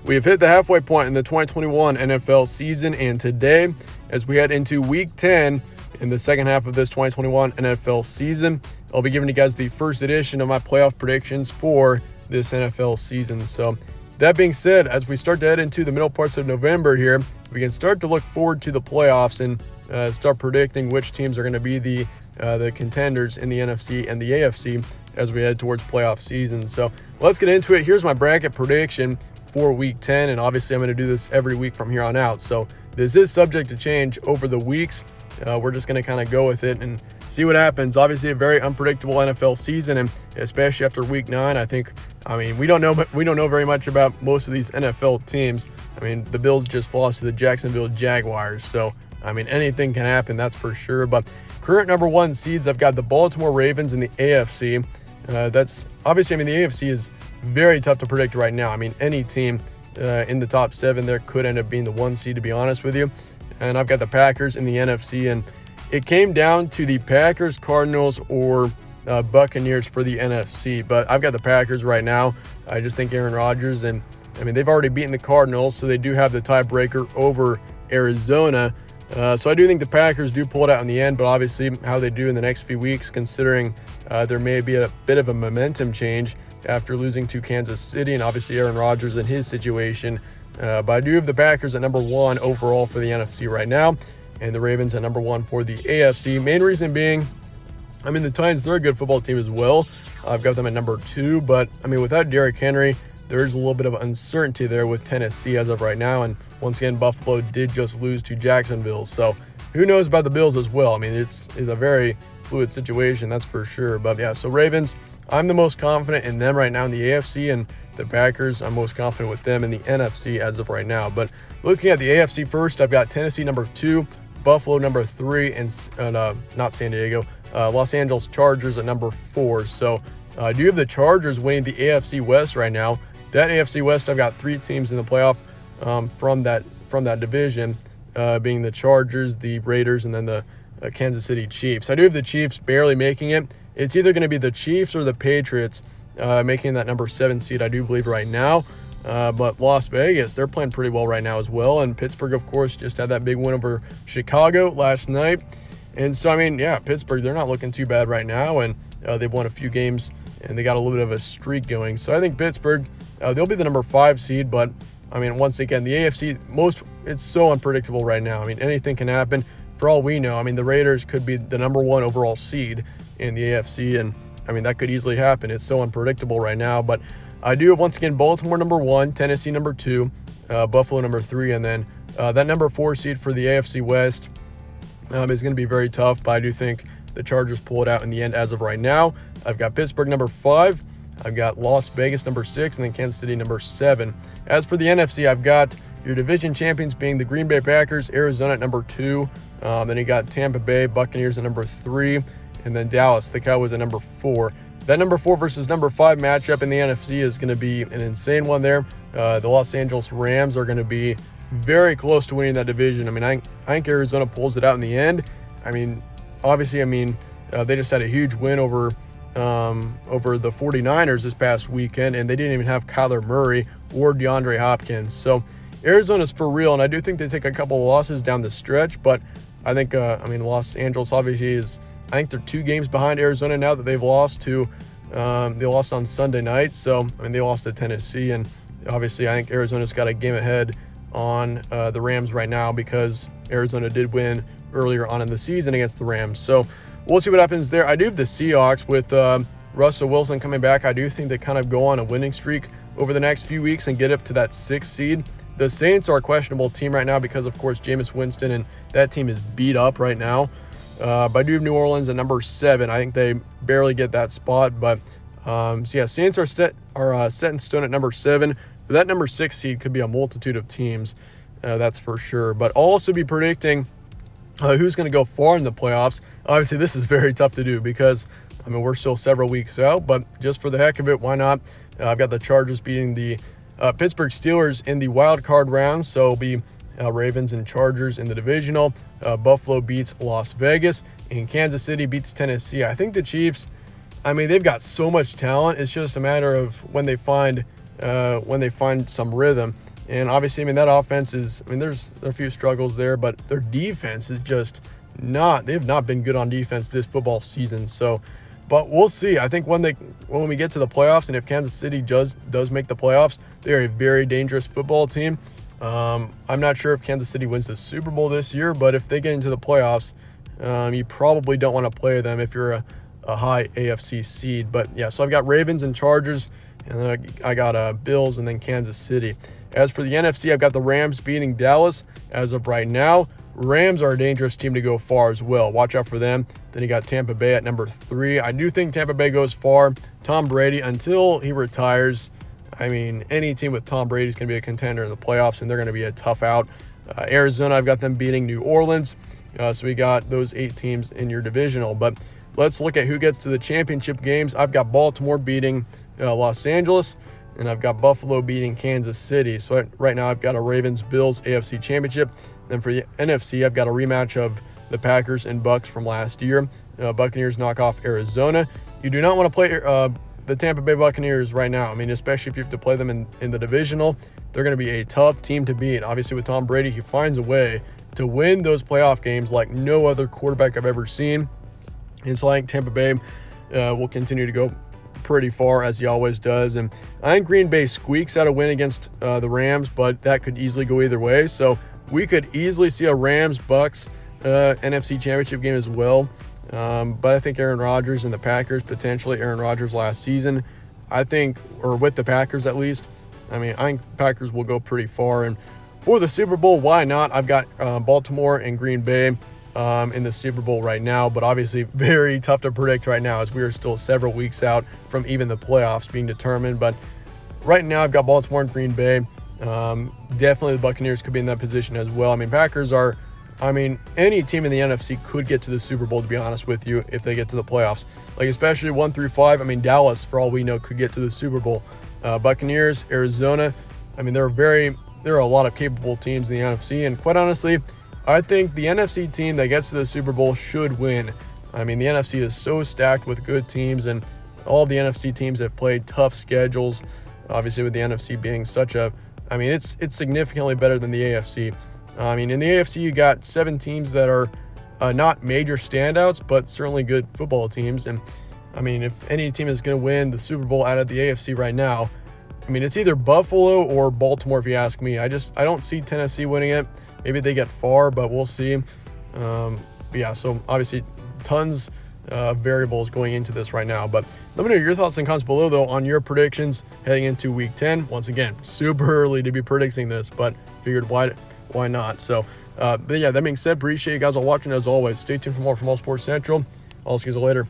We have hit the halfway point in the 2021 NFL season, and today, as we head into Week 10 in the second half of this 2021 NFL season, I'll be giving you guys the first edition of my playoff predictions for this NFL season. So that being said, as we start to head into the middle parts of November here, we can start to look forward to the playoffs and start predicting which teams are going to be the contenders in the NFC and the AFC as we head towards playoff season. So let's get into it. Here's my bracket prediction for Week 10, and obviously I'm going to do this every week from here on out. So this is subject to change over the weeks. We're just going to kind of go with it and see what happens. Obviously, a very unpredictable NFL season, and especially after Week 9, we don't know very much about most of these NFL teams. The Bills just lost to the Jacksonville Jaguars, so anything can happen, that's for sure. But current number one seeds, I've got the Baltimore Ravens in the AFC. That's obviously, the AFC is very tough to predict right now. Any team in the top 7 there could end up being the 1 seed, to be honest with you. And I've got the Packers in the NFC, and it came down to the Packers, Cardinals, or Buccaneers for the NFC. But I've got the Packers right now. I just think Aaron Rodgers, and they've already beaten the Cardinals, so they do have the tiebreaker over Arizona. So I do think the Packers do pull it out in the end, but obviously how they do in the next few weeks, considering there may be a bit of a momentum change after losing to Kansas City, and obviously Aaron Rodgers in his situation. But I do have the Packers at number 1 overall for the NFC right now, and the Ravens at number 1 for the AFC. Main reason being, the Titans, they're a good football team as well. I've got them at number 2, but without Derrick Henry, there is a little bit of uncertainty there with Tennessee as of right now. And once again, Buffalo did just lose to Jacksonville. So who knows about the Bills as well? It's a very fluid situation, that's for sure. But yeah, so Ravens, I'm the most confident in them right now in the AFC, and the Packers, I'm most confident with them in the NFC as of right now. But looking at the AFC first, I've got Tennessee number 2, Buffalo number 3, and not San Diego, Los Angeles Chargers at number 4. So I do have the Chargers winning the AFC West right now. That AFC West, I've got 3 teams in the playoff from that division, being the Chargers, the Raiders, and then the Kansas City Chiefs. I do have the Chiefs barely making it. It's either going to be the Chiefs or the Patriots making that number 7 seed, I do believe, right now. But Las Vegas, they're playing pretty well right now as well. And Pittsburgh, of course, just had that big win over Chicago last night. And so, Pittsburgh, they're not looking too bad right now. And they've won a few games, and they got a little bit of a streak going. So I think Pittsburgh, they'll be the number 5 seed. But, once again, the AFC, it's so unpredictable right now. Anything can happen. For all we know, the Raiders could be the number 1 overall seed in the AFC. And, that could easily happen. It's so unpredictable right now. But I do have, once again, Baltimore number 1, Tennessee number 2, Buffalo number 3, and then that number 4 seed for the AFC West is going to be very tough, but I do think the Chargers pull it out in the end as of right now. I've got Pittsburgh number 5, I've got Las Vegas number 6, and then Kansas City number 7. As for the NFC, I've got your division champions being the Green Bay Packers, Arizona at number 2, then you got Tampa Bay Buccaneers at number 3, and then Dallas, the Cowboys, at number 4. That number 4 versus number 5 matchup in the NFC is going to be an insane one there. The Los Angeles Rams are going to be very close to winning that division. I think Arizona pulls it out in the end. Obviously, they just had a huge win over the 49ers this past weekend, and they didn't even have Kyler Murray or DeAndre Hopkins. So Arizona's for real, and I do think they take a couple of losses down the stretch, but I think, Los Angeles obviously is, I think they're 2 games behind Arizona now that they've lost to, they lost on Sunday night. So, they lost to Tennessee, and obviously I think Arizona's got a game ahead on the Rams right now because Arizona did win earlier on in the season against the Rams. So we'll see what happens there. I do have the Seahawks with Russell Wilson coming back. I do think they kind of go on a winning streak over the next few weeks and get up to that 6th seed. The Saints are a questionable team right now because, of course, Jameis Winston, and that team is beat up right now. But I do have New Orleans at number 7. I think they barely get that spot. But, Saints are set in stone at number 7. But that number 6 seed could be a multitude of teams. That's for sure. But I'll also be predicting who's going to go far in the playoffs. Obviously, this is very tough to do because, we're still several weeks out. But just for the heck of it, why not? I've got the Chargers beating the Pittsburgh Steelers in the wild card round. So it'll be Ravens and Chargers in the divisional. Buffalo beats Las Vegas, and Kansas City beats Tennessee. I think the Chiefs, they've got so much talent. It's just a matter of when they find some rhythm. And obviously, I mean, that offense is, I mean, there's a few struggles there, but their defense is just not, they have not been good on defense this football season. So, but we'll see. I think when we get to the playoffs, and if Kansas City does make the playoffs, they're a very dangerous football team. I'm not sure if Kansas City wins the Super Bowl this year, but if they get into the playoffs, you probably don't want to play them if you're a high AFC seed. But yeah, so I've got Ravens and Chargers, and then I got Bills and then Kansas City. As for the NFC, I've got the Rams beating Dallas as of right now. Rams are a dangerous team to go far as well. Watch out for them. Then you got Tampa Bay at number 3. I do think Tampa Bay goes far. Tom Brady, until he retires, I mean, any team with Tom Brady is going to be a contender in the playoffs, and they're going to be a tough out. Arizona, I've got them beating New Orleans. So we got those 8 teams in your divisional. But let's look at who gets to the championship games. I've got Baltimore beating Los Angeles, and I've got Buffalo beating Kansas City. So right now I've got a Ravens-Bills AFC Championship. Then for the NFC, I've got a rematch of the Packers and Bucks from last year. Buccaneers knock off Arizona. You do not want to play the Tampa Bay Buccaneers right now. I mean, especially if you have to play them in the divisional. They're going to be a tough team to beat. Obviously, with Tom Brady, he finds a way to win those playoff games like no other quarterback I've ever seen. And so I think Tampa Bay will continue to go pretty far, as he always does. And I think Green Bay squeaks out a win against the Rams, but that could easily go either way. So we could easily see a Rams-Bucks NFC Championship game as well. But I think Aaron Rodgers and the Packers, potentially Aaron Rodgers last season, I think, or with the Packers at least, I mean, I think Packers will go pretty far. And for the Super Bowl, why not? I've got Baltimore and Green Bay in the Super Bowl right now, but obviously very tough to predict right now as we are still several weeks out from even the playoffs being determined. But right now I've got Baltimore and Green Bay. Definitely the Buccaneers could be in that position as well. I mean, Packers are, I mean, any team in the NFC could get to the Super Bowl, to be honest with you, if they get to the playoffs. Like, especially 1 through 5. I mean, Dallas, for all we know, could get to the Super Bowl. Buccaneers, Arizona, I mean, there are a lot of capable teams in the NFC, and quite honestly, I think the NFC team that gets to the Super Bowl should win. I mean, the NFC is so stacked with good teams, and all the NFC teams have played tough schedules, obviously with the NFC being such a, I mean, it's significantly better than the AFC. I mean, in the AFC, you got 7 teams that are not major standouts, but certainly good football teams. And I mean, if any team is going to win the Super Bowl out of the AFC right now, I mean, it's either Buffalo or Baltimore, if you ask me. I don't see Tennessee winning it. Maybe they get far, but we'll see. But yeah, so obviously tons of variables going into this right now. But let me know your thoughts and comments below, though, on your predictions heading into Week 10. Once again, super early to be predicting this, but figured why not? So, but yeah, that being said, appreciate you guys all watching as always. Stay tuned for more from All Sports Central. I'll see you guys later.